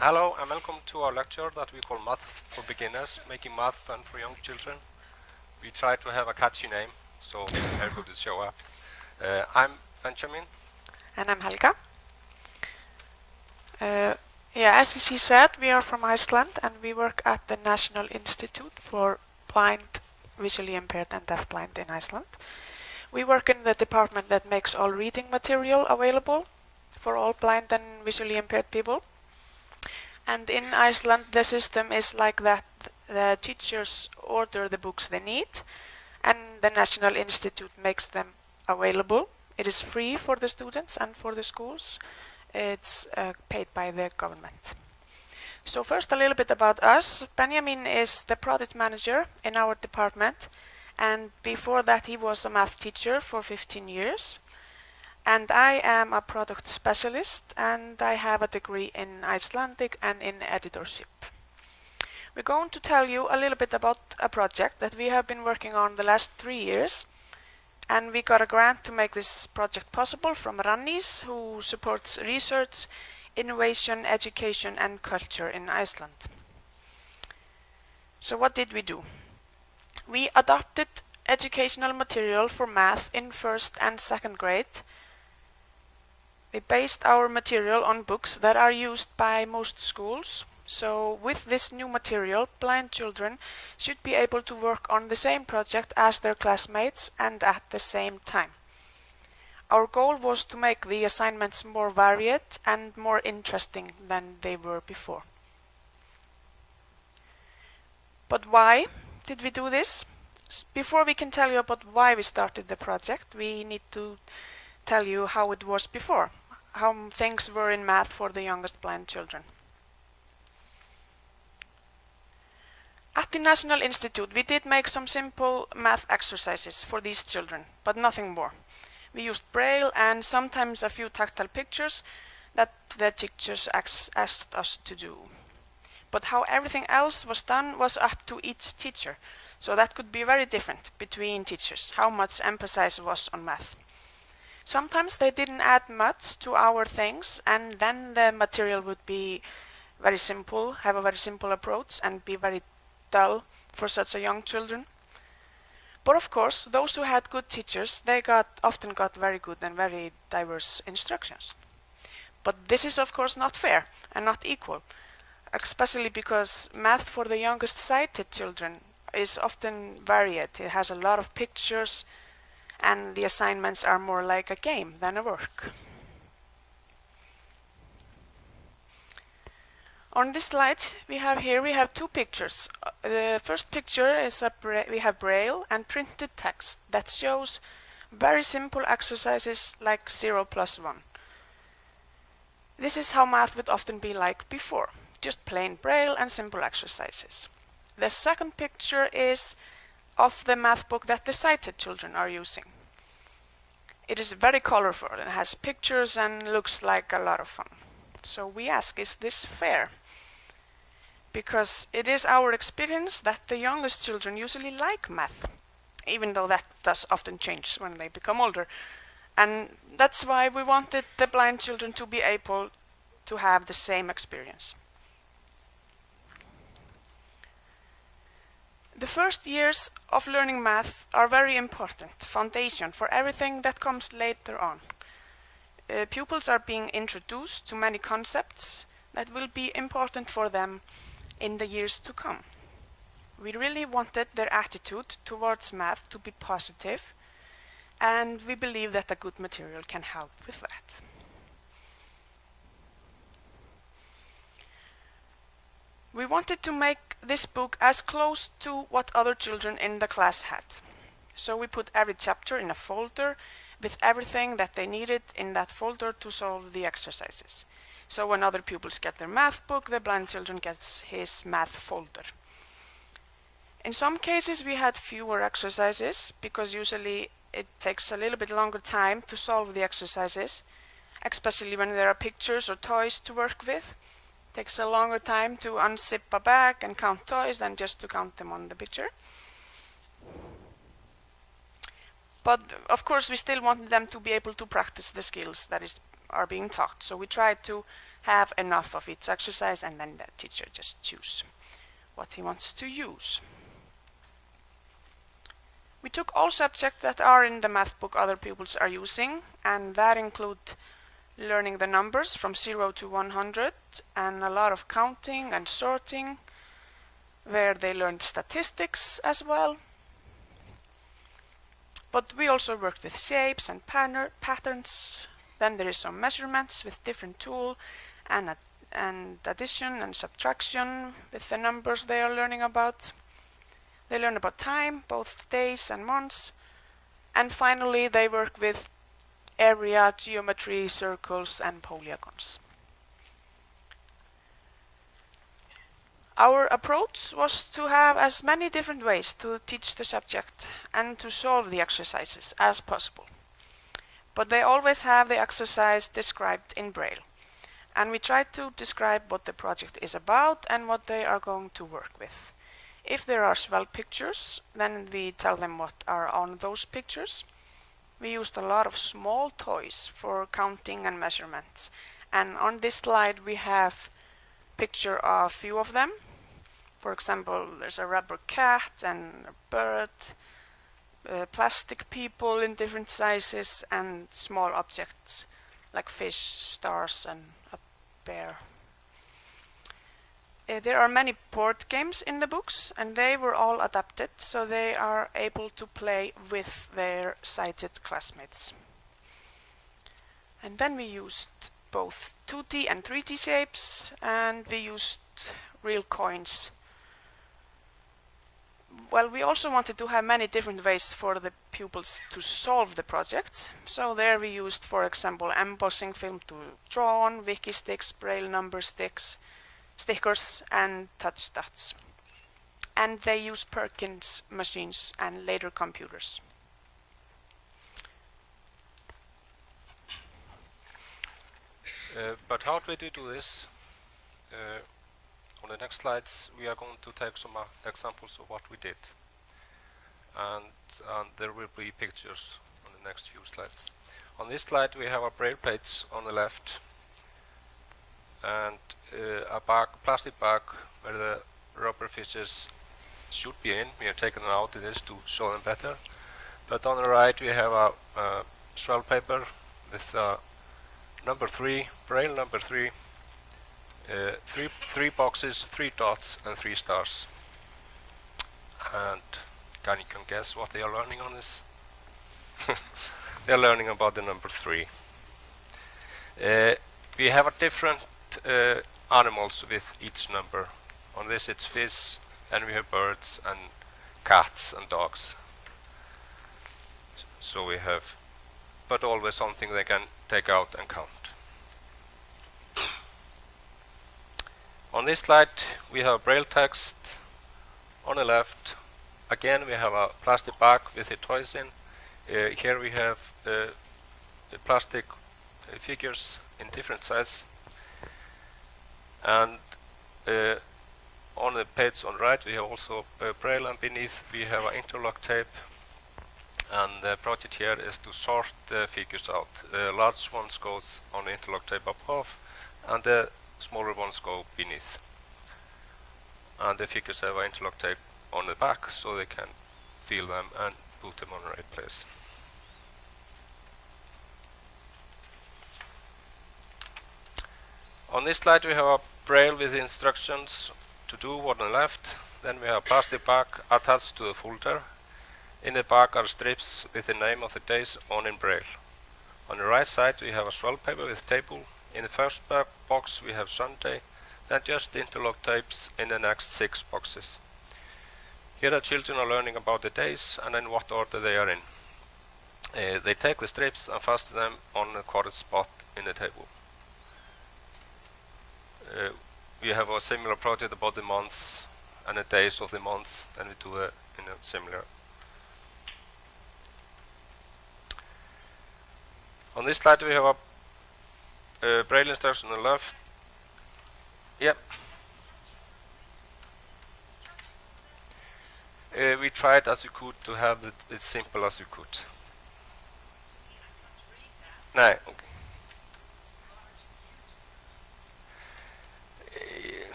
Hello and welcome to our lecture that we call Math for Beginners, making math fun for young children. We try to have a catchy name, so Helga will show up. I'm Benjamín. And I'm Helga. As she said, we are from Iceland and we work at the National Institute for Blind, Visually Impaired and Deafblind in Iceland. We work in the department that makes all reading material available for all blind and visually impaired people. And in Iceland, the system is like that. The teachers order the books they need, and the National Institute makes them available. It is free for the students and for the schools. It's paid by the government. So first, a little bit about us. Benjamín is the project manager in our department, and before that he was a math teacher for 15 years. And I am a product specialist, and I have a degree in Icelandic and in editorship. We're going to tell you a little bit about a project that we have been working on the last 3 years. And we got a grant to make this project possible from Rannis, who supports research, innovation, education and culture in Iceland. So what did we do? We adopted educational material for math in 1st and 2nd grade. We based our material on books that are used by most schools. So with this new material, blind children should be able to work on the same project as their classmates and at the same time. Our goal was to make the assignments more varied and more interesting than they were before. But why did we do this? Before we can tell you about why we started the project, we need to tell you how it was before, how things were in math for the youngest blind children. At the National Institute, we did make some simple math exercises for these children, but nothing more. We used Braille and sometimes a few tactile pictures that the teachers asked us to do. But how everything else was done was up to each teacher, so that could be very different between teachers, how much emphasis was on math. Sometimes they didn't add much to our things, and then the material would be very simple, have a very simple approach, and be very dull for such a young children. But of course, those who had good teachers, they often got very good and very diverse instructions. But this is of course not fair and not equal, especially because math for the youngest sighted children is often varied. It has a lot of pictures, and the assignments are more like a game than a work. On this slide we have two pictures. The first picture is we have Braille and printed text that shows very simple exercises like 0 plus 1. This is how math would often be like before, just plain Braille and simple exercises. The second picture is of the math book that the sighted children are using. It is very colorful and has pictures and looks like a lot of fun. So we ask, is this fair? Because it is our experience that the youngest children usually like math, even though that does often change when they become older. And that's why we wanted the blind children to be able to have the same experience. The first years of learning math are very important, foundation for everything that comes later on. Pupils are being introduced to many concepts that will be important for them in the years to come. We really wanted their attitude towards math to be positive, and we believe that a good material can help with that. We wanted to make this book as close to what other children in the class had. So we put every chapter in a folder with everything that they needed in that folder to solve the exercises. So when other pupils get their math book, the blind children gets his math folder. In some cases we had fewer exercises because usually it takes a little bit longer time to solve the exercises, especially when there are pictures or toys to work with. It takes a longer time to unzip a bag and count toys than just to count them on the picture. But of course we still wanted them to be able to practice the skills that are being taught. So we tried to have enough of each exercise, and then the teacher just choose what he wants to use. We took all subjects that are in the math book other pupils are using, and that include learning the numbers from 0 to 100 and a lot of counting and sorting, where they learned statistics as well. But we also worked with shapes and patterns. Then there is some measurements with different tool and addition and subtraction with the numbers they are learning about. They learn about time, both days and months. And finally they work with area, geometry, circles and polygons. Our approach was to have as many different ways to teach the subject and to solve the exercises as possible. But they always have the exercise described in Braille. And we try to describe what the project is about and what they are going to work with. If there are swell pictures, then we tell them what are on those pictures. We used a lot of small toys for counting and measurements. And on this slide we have a picture of a few of them. For example, there's a rubber cat and a bird, plastic people in different sizes, and small objects like fish, stars and a bear. There are many board games in the books, and they were all adapted so they are able to play with their sighted classmates. And then we used both 2D and 3D shapes, and we used real coins. Well, we also wanted to have many different ways for the pupils to solve the project. So there we used, for example, embossing film to draw on, wiki sticks, Braille number sticks, stickers and touch dots. And they used Perkins machines and later computers. But how do we do this? On the next slides we are going to take some examples of what we did, and there will be pictures on the next few slides. On this slide we have a Braille plates on the left and a plastic bag where the rubber fishes should be in. We have taken them out in this to show them better. But on the right we have a swell paper with number 3, Braille number 3, three boxes, 3 dots and 3 stars. And can you guess what they are learning on this? They are learning about the number 3. We have a different animals with each number. On this it's fish, and we have birds and cats and dogs. So we have, but always something they can take out and count. On this slide we have Braille text. On the left again we have a plastic bag with the toys in. Here we have the plastic figures in different size, and on the page on the right we have also Braille, and beneath we have an interlock tape, and the project here is to sort the figures out. The large ones goes on the interlock tape above and the smaller ones go beneath, and the figures have an interlock tape on the back so they can feel them and put them on the right place. On this slide we have a Braille with instructions to do on the left. Then we have a plastic bag attached to the folder. In the bag are strips with the name of the days on in Braille. On the right side we have a swell paper with table. In the first box we have Sunday, then just interlock tapes in the next 6 boxes. Here the children are learning about the days and in what order they are in. They take the strips and fasten them on the correct spot in the table. We have a similar project about the months and the days of the months, and we do it in a similar. On this slide we have a Braille instruction on the left. Yep. We tried as we could to have it as simple as we could. No, okay.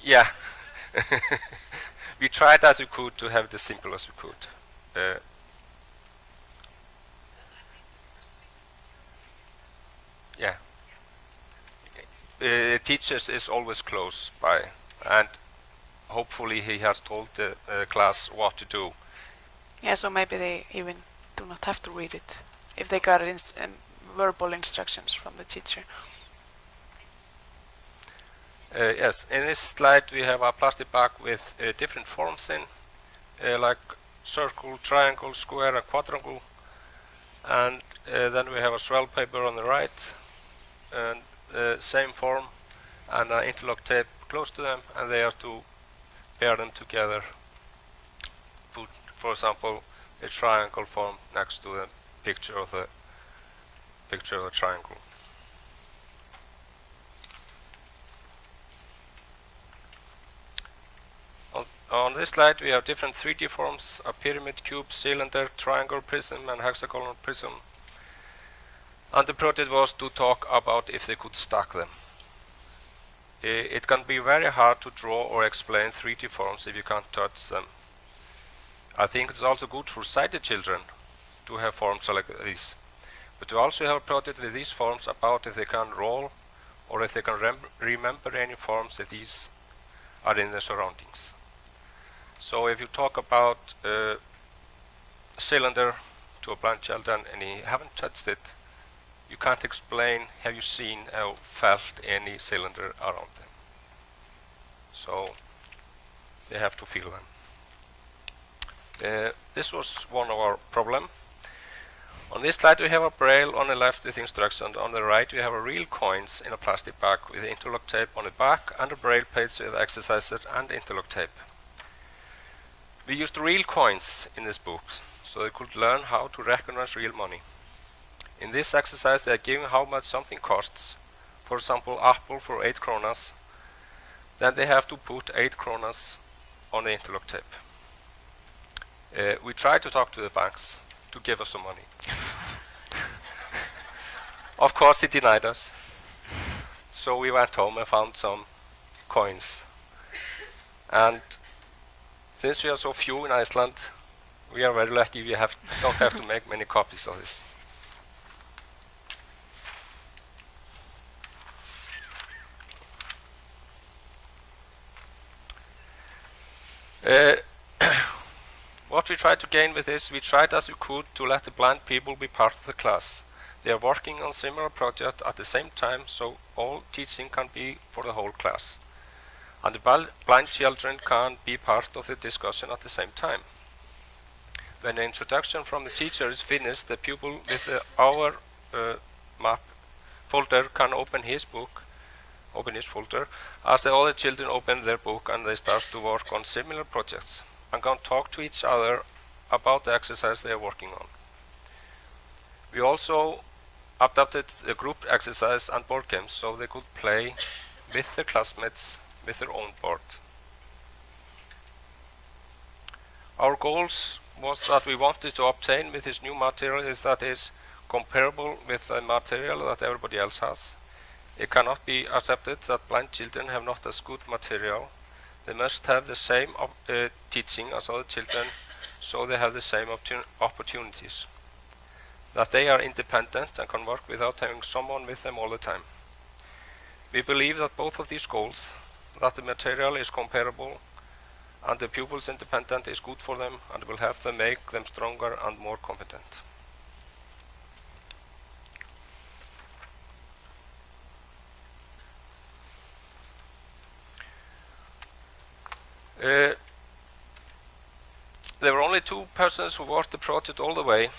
Yeah. We tried as we could to have it as simple as we could. Yeah. Teachers is always close by, and hopefully he has told the class what to do. Yeah, so maybe they even do not have to read it if they got verbal instructions from the teacher. Yes, in this slide we have a plastic bag with different forms in, like circle, triangle, square and quadrangle, and then we have a swell paper on the right, and same form, and an interlock tape close to them, and they are to pair them together. Put, for example, a triangle form next to the picture of the triangle. On this slide we have different 3D forms: a pyramid, cube, cylinder, triangle, prism and hexagonal prism. And the project was to talk about if they could stack them. It can be very hard to draw or explain 3D forms if you can't touch them. I think it's also good for sighted children to have forms like these. But we also have a project with these forms about if they can roll or if they can remember any forms if these are in their surroundings. So if you talk about a cylinder to a blind child and he haven't touched it, you can't explain, have you seen or felt any cylinder around them? So they have to feel them. This was one of our problem. On this slide we have a braille on the left with instructions. On the right we have a real coins in a plastic bag with interlock tape on the back and a braille page with exercises and interlock tape. We used real coins in this book, so they could learn how to recognize real money. In this exercise they are giving how much something costs. For example, apple for 8 kronas. Then they have to put 8 kronas on the interlock tape. We tried to talk to the banks to give us some money. Of course he denied us. So we went home and found some coins. And since we are so few in Iceland, we are very lucky we don't have to make many copies of this. What we tried to gain with this, we tried as we could to let the blind people be part of the class. They are working on similar projects at the same time, so all teaching can be for the whole class. And the blind children can be part of the discussion at the same time. When the introduction from the teacher is finished, the pupil with the hour map folder can open his folder, as the other children open their book and they start to work on similar projects and can talk to each other about the exercise they are working on. We also adapted the group exercise and board games so they could play with their classmates with their own board. Our goals was that we wanted to obtain with this new material is that is comparable with the material that everybody else has. It cannot be accepted that blind children have not as good material. They must have the same teaching as other children, so they have the same opportunities. That they are independent and can work without having someone with them all the time. We believe that both of these goals, that the material is comparable and the pupils independent, is good for them and will help them make them stronger and more competent. There were only 2 persons who worked the project all the way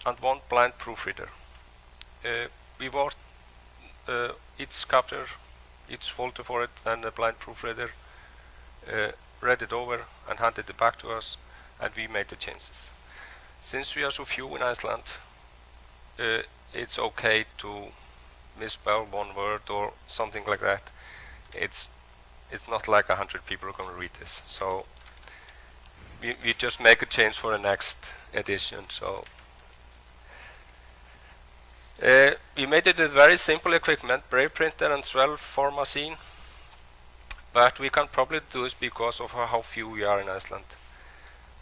and 1 blind proofreader. We worked each chapter, each folder for it, and the blind proofreader read it over and handed it back to us, and we made the changes. Since we are so few in Iceland, it's okay to misspell 1 word or something like that. It's not like 100 people are going to read this, so we just make a change for the next edition. So we made it with very simple equipment: braille printer and 12 form machine. but we can probably do this because of how few we are in Iceland.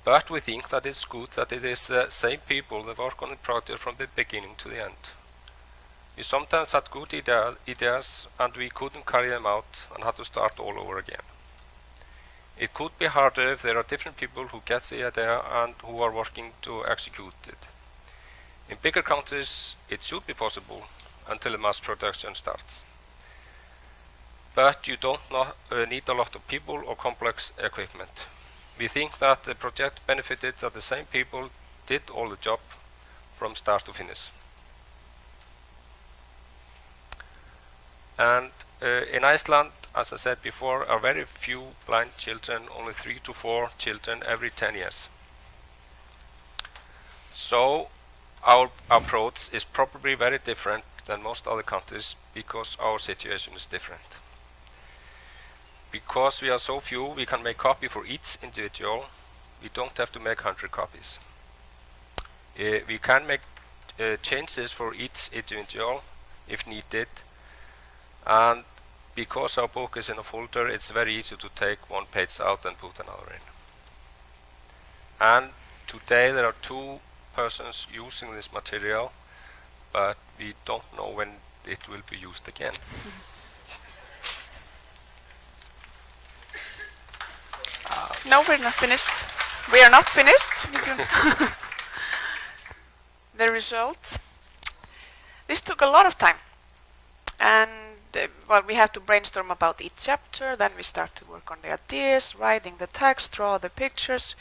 But we think that it's good that it is the same people that work on the project from the beginning to the end. We sometimes had good ideas and we couldn't carry them out and had to start all over again. It could be harder if there are different people who get the idea and who are working to execute it. In bigger countries, it should be possible until the mass production starts. But you don't need a lot of people or complex equipment. We think that the project benefited that the same people did all the job from start to finish. And in Iceland, as I said before, are very few blind children, only 3 to 4 children every 10 years. So our approach is probably very different than most other countries because our situation is different. Because we are so few, we can make copy for each individual. We don't have to make 100 copies. We can make changes for each individual if needed. And because our book is in a folder, it's very easy to take one page out and put another in. And today there are 2 persons using this material, but we don't know when it will be used again. No, we're not finished. We are not finished. The result. This took a lot of time. And well, we had to brainstorm about each chapter, then we start to work on the ideas, writing the text, draw the pictures,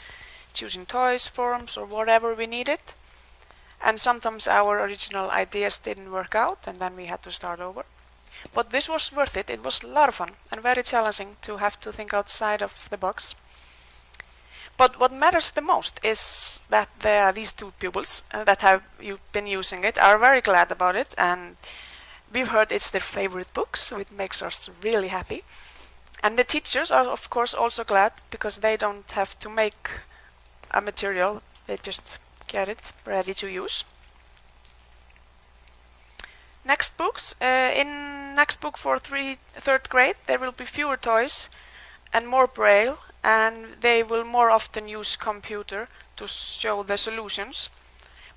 choosing toys, forms, or whatever we needed. And sometimes our original ideas didn't work out, and then we had to start over. But this was worth it. It was a lot of fun and very challenging to have to think outside of the box. But what matters the most is that these 2 pupils that have been using it are very glad about it, and we've heard it's their favorite book, so it makes us really happy. And the teachers are of course also glad because they don't have to make a material, they just get it ready to use. Next books. In next book for 3rd grade there will be fewer toys and more braille, and they will more often use computer to show the solutions.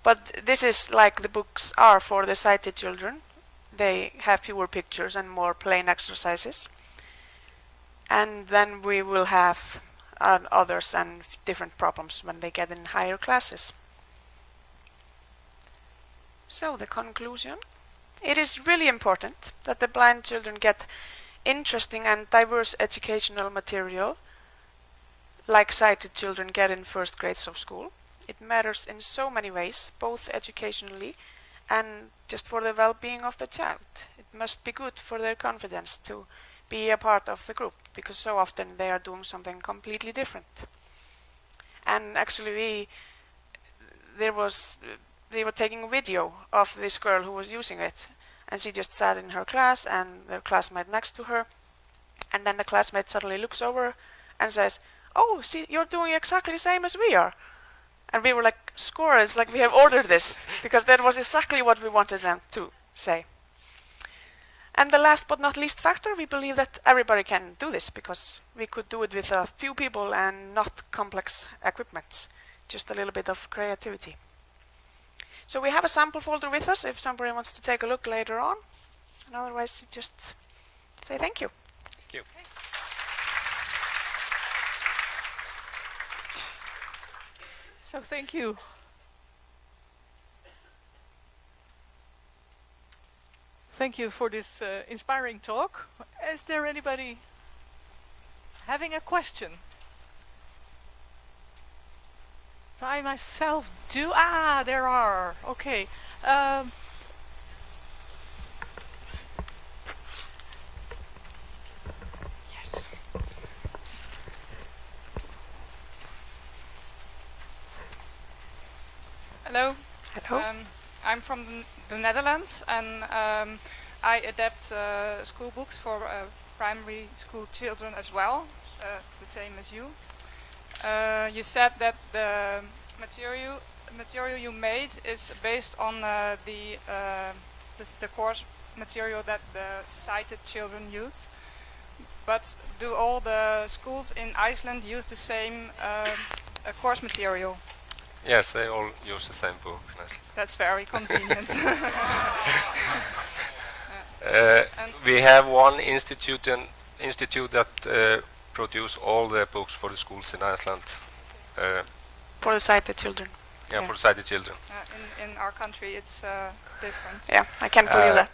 But this is like the books are for the sighted children. They have fewer pictures and more plain exercises. And then we will have others and different problems when they get in higher classes. So the conclusion. It is really important that the blind children get interesting and diverse educational material like sighted children get in 1st grades of school. It matters in so many ways, both educationally and just for the well-being of the child. It must be good for their confidence to be a part of the group, because so often they are doing something completely different. And actually they were taking a video of this girl who was using it, and she just sat in her class and the classmate next to her, and then the classmate suddenly looks over and says, "Oh, see, you're doing exactly the same as we are." And we were like, "Scores, like we have ordered this," because that was exactly what we wanted them to say. And the last but not least factor, we believe that everybody can do this, because we could do it with a few people and not complex equipment, just a little bit of creativity. So we have a sample folder with us if somebody wants to take a look later on, and otherwise you just say thank you. Thank you. So thank you. Thank you for this inspiring talk. Is there anybody having a question? I myself do. Ah, there are. Okay. Yes. Hello. Hello. I'm from the Netherlands, and I adapt school books for primary school children as well, the same as you. You said that the material you made is based on the course material that the sighted children use. But do all the schools in Iceland use the same course material? Yes, they all use the same book. That's very convenient. We have one institute that produce all the books for the schools in Iceland. For the sighted children. Yeah, for sighted children. In our country, it's different. Yeah, I can't believe that.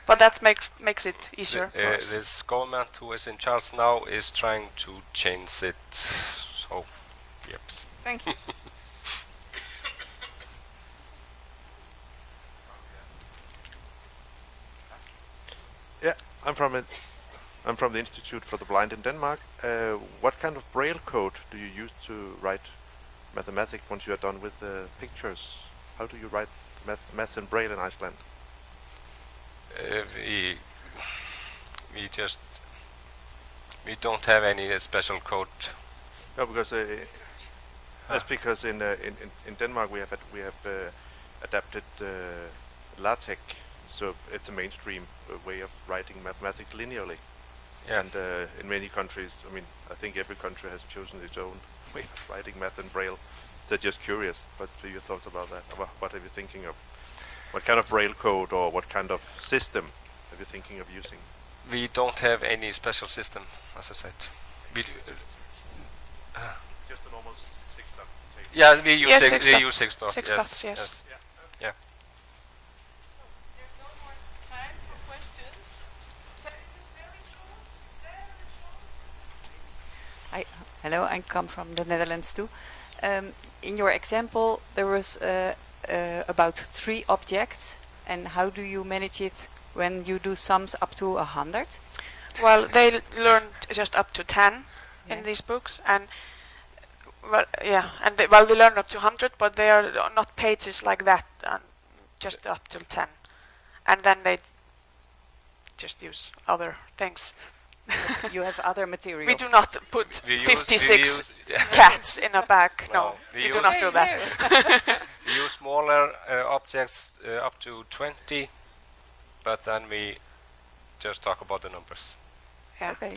But that makes it easier for us. This government who is in charge now is trying to change it. So, yep. Thank you. Yeah, I'm from the Institute for the Blind in Denmark. What kind of braille code do you use to write mathematics once you are done with the pictures? How do you write maths in braille in Iceland? We don't have any special code. No, because that's because in Denmark we have adapted LaTeX, so it's a mainstream way of writing mathematics linearly. Yeah. And in many countries, I mean, I think every country has chosen its own way of writing math in braille. They're just curious. What are your thoughts about that? What are you thinking of? What kind of braille code or what kind of system are you thinking of using? We don't have any special system, as I said. We just a normal 6-dot. Yeah, we use Yes, we 6-dot. use 6-dot. 6-dots, yes. Yeah. There's no more time for questions. Hello, I come from the Netherlands too. In your example, there was about 3 objects, and how do you manage it when you do sums up to 100? Well, they learned just up to 10 in these books, and they learn up to 100, but they are not pages like that, just up till 10, and then they just use other things. You have other materials. We do not put We 56 cats in a bag. No, we do not do that. We use smaller objects up to 20, but then we just talk about the numbers. Yeah. Okay.